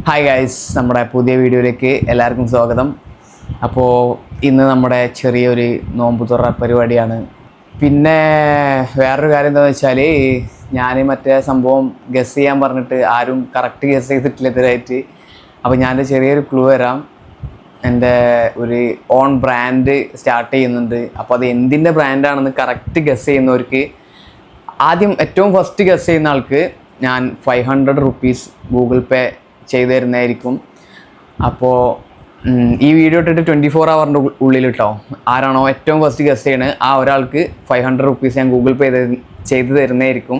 Hi guys, നമ്മുടെ പുതിയ വീഡിയോയിലേക്ക് എല്ലാവർക്കും സ്വാഗതം. അപ്പോൾ ഇന്ന് നമ്മുടെ ചെറിയൊരു നോമ്പ് തുറ പരിപാടിയാണ്. പിന്നെ വേറൊരു കാര്യം എന്താണെന്ന് വെച്ചാൽ, ഞാൻ മറ്റേ സംഭവം ഗസ് ചെയ്യാൻ പറഞ്ഞിട്ട് ആരും കറക്റ്റ് ഗസ് ചെയ്തിട്ടില്ല ഇതുവരെയായിട്ട്. അപ്പോൾ ഞാനൊരു ചെറിയൊരു ക്ലൂ തരാം. എൻ്റെ ഒരു ഓൺ ബ്രാൻഡ് സ്റ്റാർട്ട് ചെയ്യുന്നുണ്ട്. അപ്പോൾ അത് എന്തിൻ്റെ ബ്രാൻഡാണെന്ന് കറക്റ്റ് ഗസ് ചെയ്യുന്നവർക്ക്, ആദ്യം ഏറ്റവും ഫസ്റ്റ് ഗസ് ചെയ്യുന്ന ആൾക്ക് ഞാൻ 500 റുപ്പീസ് ഗൂഗിൾ പേ ചെയ്തു തരുന്നതായിരിക്കും. അപ്പോൾ ഈ വീഡിയോ ഇട്ടിട്ട് 24 ഹവറിൻ്റെ ഉള്ളിൽ കേട്ടോ, ആരാണോ ഏറ്റവും ഫസ്റ്റ് ഗസ് ചെയ്യണത് ആ ഒരാൾക്ക് 500 റുപ്പീസ് ഞാൻ ഗൂഗിൾ പേ ചെയ്ത് തരുന്നതായിരിക്കും.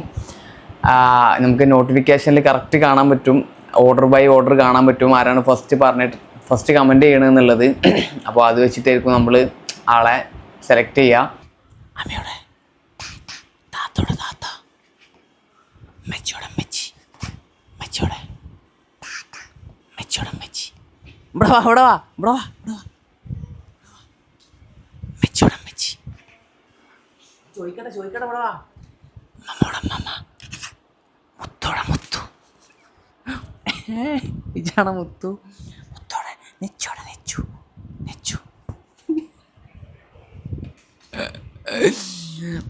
നമുക്ക് നോട്ടിഫിക്കേഷനിൽ കറക്റ്റ് കാണാൻ പറ്റും, ഓർഡർ ബൈ ഓർഡർ കാണാൻ പറ്റും, ആരാണ് ഫസ്റ്റ് കമൻറ്റ് ചെയ്യണമെന്നുള്ളത്. അപ്പോൾ അത് വെച്ചിട്ടായിരിക്കും നമ്മൾ ആളെ സെലക്ട് ചെയ്യുക. അമ്മയോടെ താത്തോടെ താത്ത, മെച്ചോടെ മെച്ചി, മെച്ചോടെ മെച്ചോടെ മെച്ചി, ഇവിടെ വാ ഇവിടെ വാ ഇവിടെ വാ ഇവിടെ വാ, മെച്ചോടെ മെച്ചി, ചോദിക്കട്ടെ ഇവിടെ വാ, മമ്മോടെ മമ്മ, മുത്തോടെ മുത്തു, ഇതാണ് മുത്തു, മുത്തോടെ നെച്ചോടെ നെച്ചു നെച്ചു,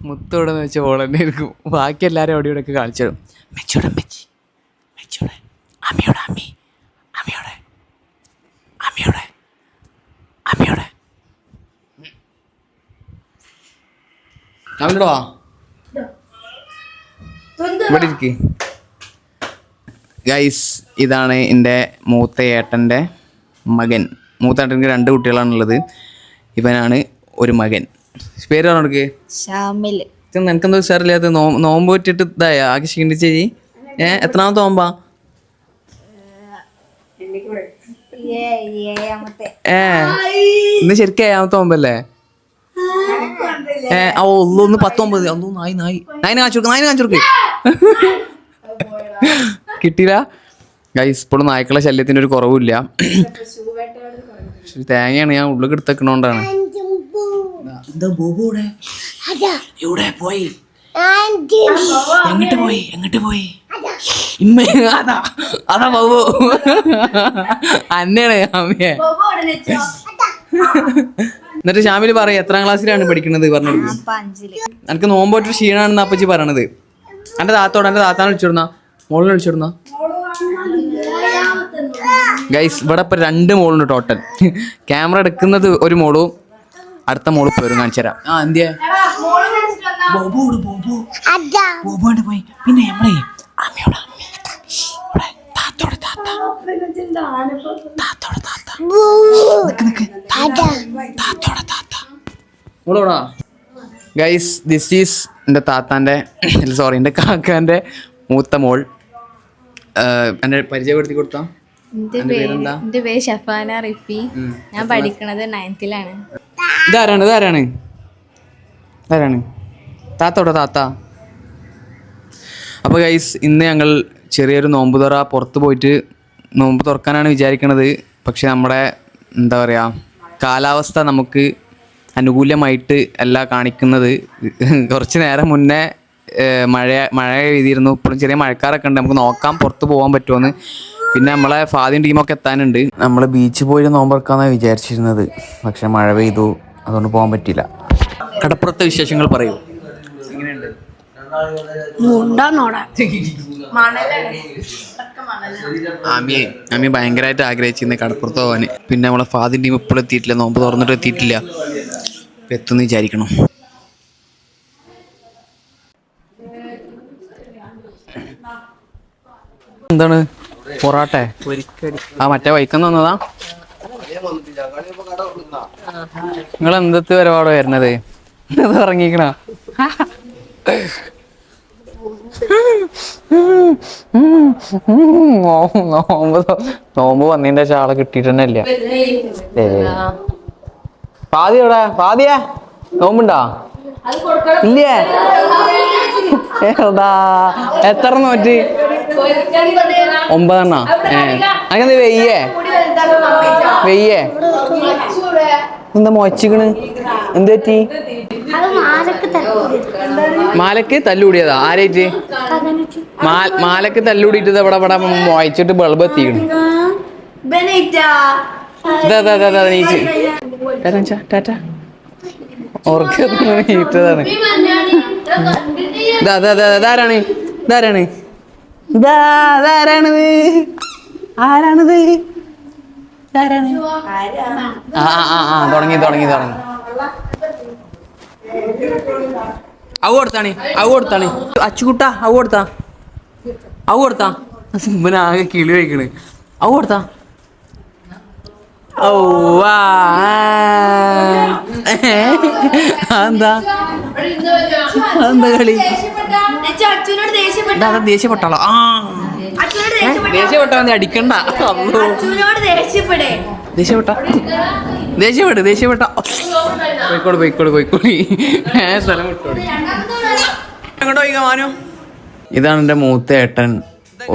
മുത്തോടെ എന്ന് വെച്ചാൽ ഓൾ തന്നെ ഇരിക്കും. ബാക്കി എല്ലാവരും അവിടെ ഇവിടെയൊക്കെ കാണിച്ചു തരും. മെച്ചോടെ മെച്ചി, മെച്ചോടെ അമ്മയോടെ അമ്മി, അമ്മയോടെ അമ്മയോടെ അമ്മയോടെ അവനോട് വാ ഇവിടെ ഇരിക്ക്. ഗൈസ്, ഇതാണ് എൻ്റെ മൂത്ത ഏട്ടൻ്റെ മകൻ. മൂത്ത ഏട്ടൻ്റെ 2 കുട്ടികളാണുള്ളത്. ഇവനാണ് ഒരു മകൻ. പേര് പറഞ്ഞെടുക്ക്. ഷാമിൽ. നിനക്കെന്തോ ഉഷാറില്ലാത്ത നോമ്പ് പറ്റിയിട്ട് ഇതായ ആകെ ക്ഷീണിച്ചേ. എത്രാമത്തെ നോമ്പാ? ഇന്ന് ശരിക്കും 7ാമത്തെ നോമ്പല്ലേ? ഒന്ന് 19 ഒന്നും നായി കാണിച്ചു കിട്ടിയില്ല. ഗൈസ്, ഇപ്പോഴും നായ്ക്കളെ ശല്യത്തിന് ഒരു കുറവില്ല. തേങ്ങയാണ് ഞാൻ ഉള്ളിൽ എടുത്തേക്കണോണ്ടാണ്. എന്താ ബോബോടെ എവിടെ പോയി? എങ്ങോട്ട് പോയി? അതാ ബോബോ അന്നെയാണ് അമ്മയെ. എന്നിട്ട് ഷാമില് പറയും എത്രാം ക്ലാസ്സിലാണ് പഠിക്കണത് പറഞ്ഞു. എനിക്ക് നോമ്പോട്ട് ക്ഷീണാണെന്ന് അപ്പച്ചി പറയണത്. എൻ്റെ താത്താനെ വിളിച്ചിടുന്ന, മോളിനെ വിളിച്ചിടുന്ന. ഗൈസ്, ഇവിടെ ഇപ്പൊ 2 മോളുണ്ട് ടോട്ടൽ. ക്യാമറ എടുക്കുന്നത് ഒരു മോളും അടുത്ത മോള് പേരും കാണിച്ചു തരാം. എന്തിയാ ബോബോണ്ട് പോയി. പിന്നെ നമ്മളെ അമ്മയോടെ മോളോടാ. ഗൈസ്, ദിസ് ഈസ് എൻ്റെ എൻ്റെ കാക്കാൻ്റെ മൂത്ത മോൾ. എന്നെ പരിചയപ്പെടുത്തി കൊടുത്താ. എന്റെ പേര് ഷഫാന റിഫി. ഞാൻ പഠിക്കണത് 9th-ലാണ്. ഇതാരാണ് താത്തോടെ താത്ത. അപ്പോൾ ഗൈസ്, ഇന്ന് ഞങ്ങൾ ചെറിയൊരു നോമ്പ് തുറ പുറത്ത് പോയിട്ട് നോമ്പ് തുറക്കാനാണ് വിചാരിക്കണത്. പക്ഷെ നമ്മുടെ എന്താ പറയുക, കാലാവസ്ഥ നമുക്ക് അനുകൂലമായിട്ട് അല്ല കാണിക്കുന്നത്. കുറച്ച് നേരം മുന്നേ മഴ പെയ്തിരുന്നു. ഇപ്പോഴും ചെറിയ മഴക്കാരൊക്കെ ഉണ്ട്. നമുക്ക് നോക്കാം പുറത്ത് പോകാൻ പറ്റുമെന്ന്. പിന്നെ നമ്മളെ ഫാദിൻ ടീമൊക്കെ എത്താനുണ്ട്. നമ്മൾ ബീച്ചിൽ പോയിട്ട് നോമ്പെടുക്കാമെന്നാണ് വിചാരിച്ചിരുന്നത്. പക്ഷെ മഴ പെയ്തു, അതുകൊണ്ട് പോകാൻ പറ്റിയില്ല. കടപ്പുറത്തെ വിശേഷങ്ങൾ പറയൂ. ആമി ഭയങ്കരമായിട്ട് ആഗ്രഹിച്ചിരുന്നു കടപ്പുറത്ത് പോകാൻ. പിന്നെ നമ്മളെ ഫാദിൻ ടീം ഇപ്പോഴും എത്തിയിട്ടില്ല, നോമ്പ് തുറന്നിട്ട് എത്തിയിട്ടില്ല. എത്തുമെന്ന് വിചാരിക്കണം. എന്താണ് പൊറാട്ടെ? മറ്റേ വൈക്കം തന്നതാ. നിങ്ങൾ എന്തൊക്കെ പരിപാടി വരുന്നത്? ഇറങ്ങിക്കണ നോമ്പ് വന്നതിന്റെ ആളെ കിട്ടിയിട്ട് തന്നെ ഇല്ല. പാതിയോടെ പാതിയാ നോമ്പുണ്ടോ? ഇല്ലേ? എത്ര നോറ്റ്? 9 അങ്ങനെ വെയ്യേ എന്താ മൊച്ചിക്കണ്? എന്ത് പറ്റി? മാലക്ക് തല്ലുകൂടിയതാ? ആരായിട്ട്? മാലക്ക് തല്ലൂടിയിട്ട് ഇവിടെ ഇവിടെ വായിച്ചിട്ട് ബൾബ് എത്തിക്കണം. ഓർക്കതാണ് ഇതാരാണ് ഇതാരാണ് ഇതാരാണിത് ആരാണിത് ഇതാരാണ്? തുടങ്ങി തുടങ്ങി തുടങ്ങി. അവ കൊടുത്താണ് അച്ചുകുട്ട അവ കൊടുത്താ ആകെ കിളി കഴിക്കണ്. അവ കൊടുത്താ എന്താ കളി ദേഷ്യപ്പെട്ടാളോ? ദേഷ്യപ്പെട്ടാ അടിക്കണ്ട. ദേഷ്യപ്പെട്ട പോയിക്കോളി സ്ഥലം വിട്ടോളി. എങ്ങോട്ടോ മാനോ. ഇതാണ് എൻ്റെ മൂത്ത ഏട്ടൻ.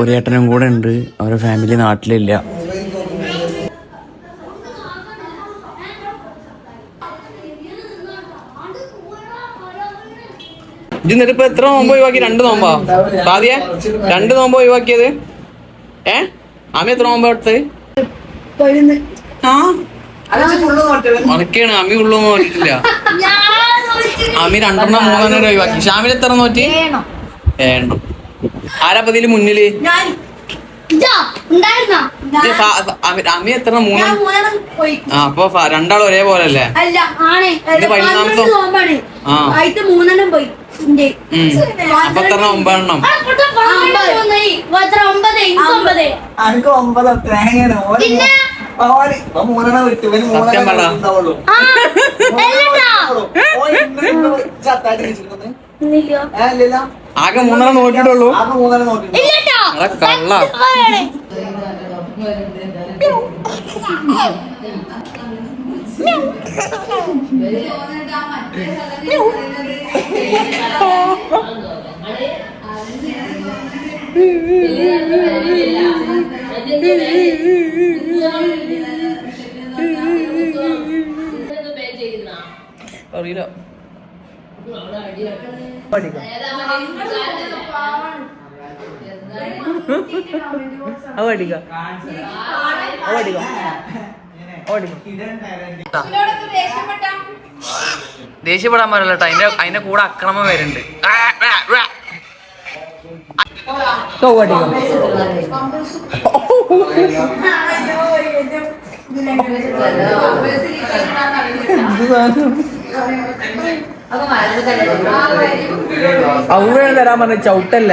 ഒരു ഏട്ടനും കൂടെ ഉണ്ട്. അവരുടെ ഫാമിലി നാട്ടിലില്ല. എന്നിട്ട് ഇപ്പൊ എത്ര നോമ്പ് ഒഴിവാക്കി? 2 നോമ്പാ ആദ്യ 2 നോമ്പ് ഒഴിവാക്കിയത്. അമ്മ എത്ര നോമ്പ് എടുത്ത്? ഉണക്കാണ്. അമ്മി ഉള്ളു നോക്കിട്ടില്ല. അമ്മി 2 3 ഒഴിവാക്കി. ഷാമിൽ എത്ര നോറ്റി? 7. ആരാ പതില് മുന്നില്? അമ്മി എത്ര? 3. അപ്പൊ 2 ഒരേപോലെ അല്ലേ? 15ാമത്തെ. അപ്പൊ എത്ര? 9 എണ്ണം. സത്യം പറ. ആകെ 3 നോക്കിട്ടുള്ളൂ. കള്ള. അറിയില്ല. ദേഷ്യപ്പെടാൻ പാടില്ല കേട്ടോ. അതിന്റെ കൂടെ അക്രമം വരുന്നുണ്ട്. അവിടെ തരാൻ പറഞ്ഞ ചവിട്ടല്ല.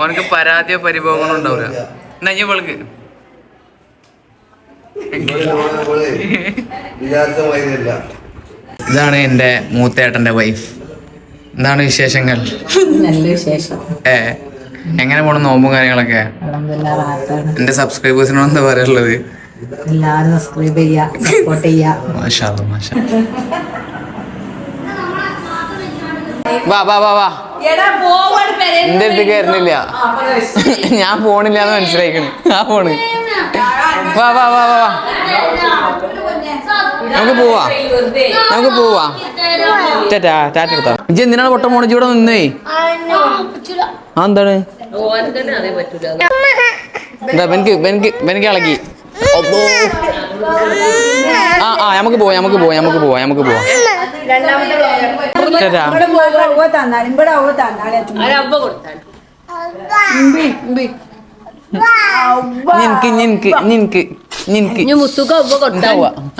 ഓനക്ക് പരാതിയോ പരിഭവങ്ങളോ ഉണ്ടാവില്ല. എന്നാ ഇനി വിളക്ക്. ഇതാണ് എൻ്റെ മൂത്തേട്ടൻ്റെ വൈഫ്. എന്താണ് വിശേഷങ്ങൾ? നല്ല വിശേഷം. എങ്ങനെ പോണു നോമ്പും കാര്യങ്ങളൊക്കെ? എന്റെ സബ്സ്ക്രൈബേഴ്സിനോട് എന്താ പറയാനുള്ളത്? എല്ലാവരും സബ്സ്ക്രൈബ് ചെയ്യാ, സപ്പോർട്ട് ചെയ്യാ. മാഷാ അല്ലാ, മാഷാ. വാ വാ വാ വാ. എന്റെ അടുത്തേക്ക് വരുന്നില്ല. ഞാൻ പോണില്ല എന്ന് മനസ്സിലായിക്കണ്. ആ പോണ്. വാ വാ വാ വാ. നമുക്ക് പോവാ. ടാറ്റാ ടാറ്റ എടുത്താ. ഇജ്ജ് എന്തിനാണ് പൊട്ട മോണിജി ഇവിടെ നിന്നേ? എന്താണ് എനിക്ക് ഇളകി. നമുക്ക് പോവാം.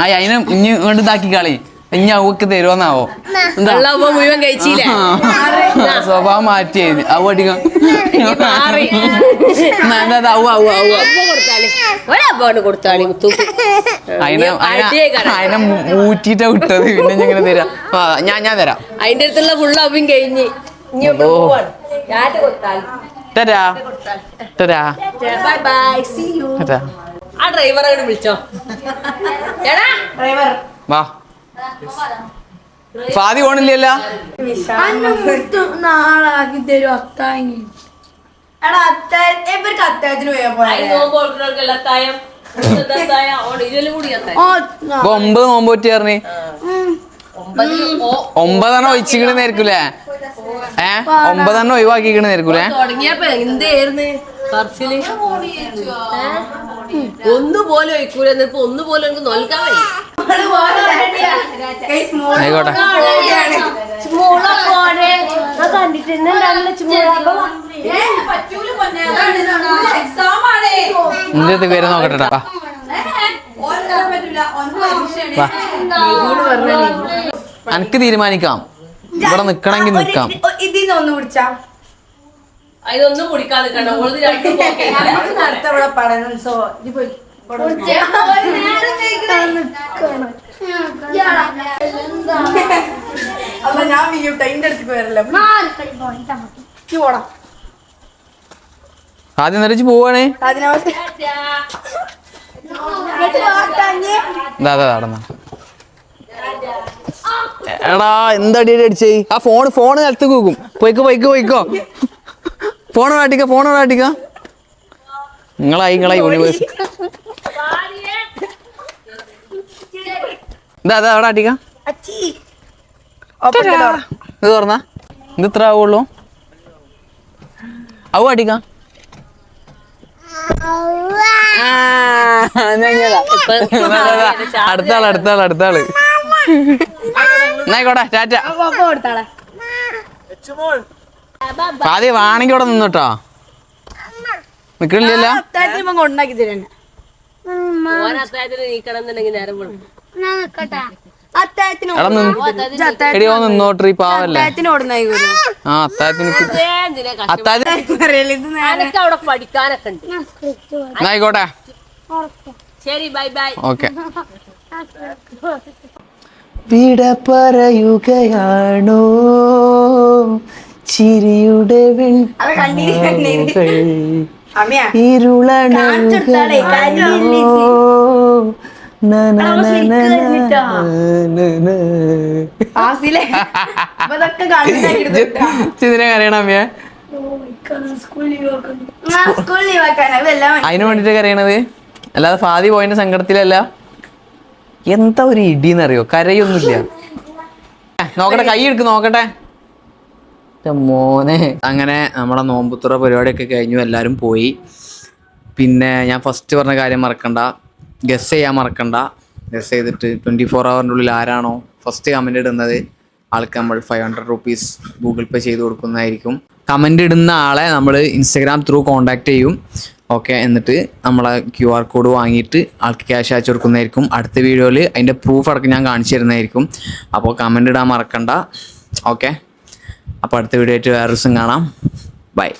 അതിനെ ഇനി ഇങ്ങോട്ട് ഇതാക്കി കളി. ഇനി അവക്ക് തരുമെന്നാവോ? മുഴുവൻ കഴിച്ചില്ല. സ്വഭാവം മാറ്റി അവ അടിക്കാം. അതിനെ ഊറ്റിട്ടാ വിട്ടത്. പിന്നെ ഇങ്ങനെ തരാം. ഞാൻ തരാം. അതിന്റെ അടുത്തുള്ള ഫുള്ള് അവൻ കഴിഞ്ഞ് tata tata bye bye see you. Tata. ആ ഡ്രൈവറെ വിളിച്ചോ. എടാ ഡ്രൈവർ വാ ഫാദി പോണില്ലല്ലോ. നാളാക്കി തരും അത്താങ്ങി. എടാ ഇവർക്ക് അത്താഴത്തിന് ഇപ്പൊ 9 നോമ്പ് പറ്റി പറഞ്ഞ് 9 ഒഴിച്ചിക്കണെന്നായിരിക്കൂലേ? 9 ഒഴിവാക്കിക്കണെന്നായിരിക്കൂലേ? തുടങ്ങിയപ്പോ എന്തായിരുന്നു പറച്ചില്? ഒന്നുപോലെ ഒഴിക്കൂല. ഇപ്പൊ ഒന്നുപോലെ എനിക്ക് നൽകാൻ ആയിക്കോട്ടെ. നിന്റെ പേര് നോക്കട്ടെടാ. അനക്ക് തീരുമാനിക്കാം, ഇവിടെ നിക്കണെങ്കി നിക്കാം. ഇതിന്ന് കുടിച്ചാ ഇതൊന്നും കുടിക്കാൻ നിൽക്കണ്ട. ഇവിടെ പഠനം സോ അല്ല ഞാൻ വീട്ട എന്റെ അടുത്തേക്ക് വരല്ലോ. ആദ്യം നിറച്ച് പോവാണ്. നടന്ന എടാ എന്താടി അടിച്ചേ? ആ ഫോണ് നിലത്ത് കൂക്കും. പോയിക്കോ ഫോൺ കാട്ടിക്ക. നിങ്ങളായി യൂണിവേഴ്സ്. അവിടെ ആട്ടിക്ക. ഇത് തുറന്നാ ഇത് ഇത്ര ആവുള്ളൂ. അവ അടിക്ക. അടുത്താള് എന്നായിക്കോട്ടെ. ടാറ്റ. ആദ്യം വാണെങ്കി ഇവിടെ നിന്നോട്ടോ. നിക്കണില്ലല്ലോ. കൊണ്ടാക്കി തരാൻ എടിയോ നിന്നോട്ടീ പാവല്ലേ. ആ അത്താഴത്തിന് അവിടെ പഠിക്കാനൊക്കെ ഉണ്ട്. എന്നായിക്കോട്ടെ. ശരി ബൈ ബൈ. ഓക്കെ. വിട പറയുകയാണോ ചിരിയുടെ ചിതിനെ കരയണം അമ്മയെ. അതിന് വേണ്ടിട്ട് കരയണത്, അല്ലാതെ ഫാദി പോയിന്റെ സങ്കടത്തിലല്ല. എന്താ ഒരു ഇടിന്നറിയോ? കരയൊന്നുമില്ല. നോക്കട്ടെ, കൈ എടുക്ക് നോക്കട്ടെ. മോനെ അങ്ങനെ നമ്മുടെ നോമ്പുത്തുറ പരിപാടിയൊക്കെ കഴിഞ്ഞു, എല്ലാവരും പോയി. പിന്നെ ഞാൻ ഫസ്റ്റ് പറഞ്ഞ കാര്യം മറക്കണ്ട, ഗസ് ചെയ്യാൻ മറക്കണ്ട. ഗസ് ചെയ്തിട്ട് 24 hours ഉള്ളിൽ ആരാണോ ഫസ്റ്റ് കമൻ്റ് ഇടുന്നത് ആൾക്ക് നമ്മൾ 500 rupees ഗൂഗിൾ പേ ചെയ്ത് കൊടുക്കുന്നതായിരിക്കും. കമൻ്റ് ഇടുന്ന ആളെ നമ്മൾ ഇൻസ്റ്റഗ്രാം ത്രൂ കോൺടാക്ട് ചെയ്യും. ഓക്കെ, എന്നിട്ട് നമ്മളെ QR കോഡ് വാങ്ങിയിട്ട് ആൾക്ക് ക്യാഷ് അയച്ചു കൊടുക്കുന്നതായിരിക്കും. അടുത്ത വീഡിയോയിൽ അതിൻ്റെ പ്രൂഫ് അടക്കം ഞാൻ കാണിച്ചു തരുന്നതായിരിക്കും. അപ്പോൾ കമൻ്റ് ഇടാൻ മറക്കണ്ട. ഓക്കെ, അപ്പോൾ അടുത്ത വീഡിയോ ആയിട്ട് വേറെ ദിവസം കാണാം. ബൈ.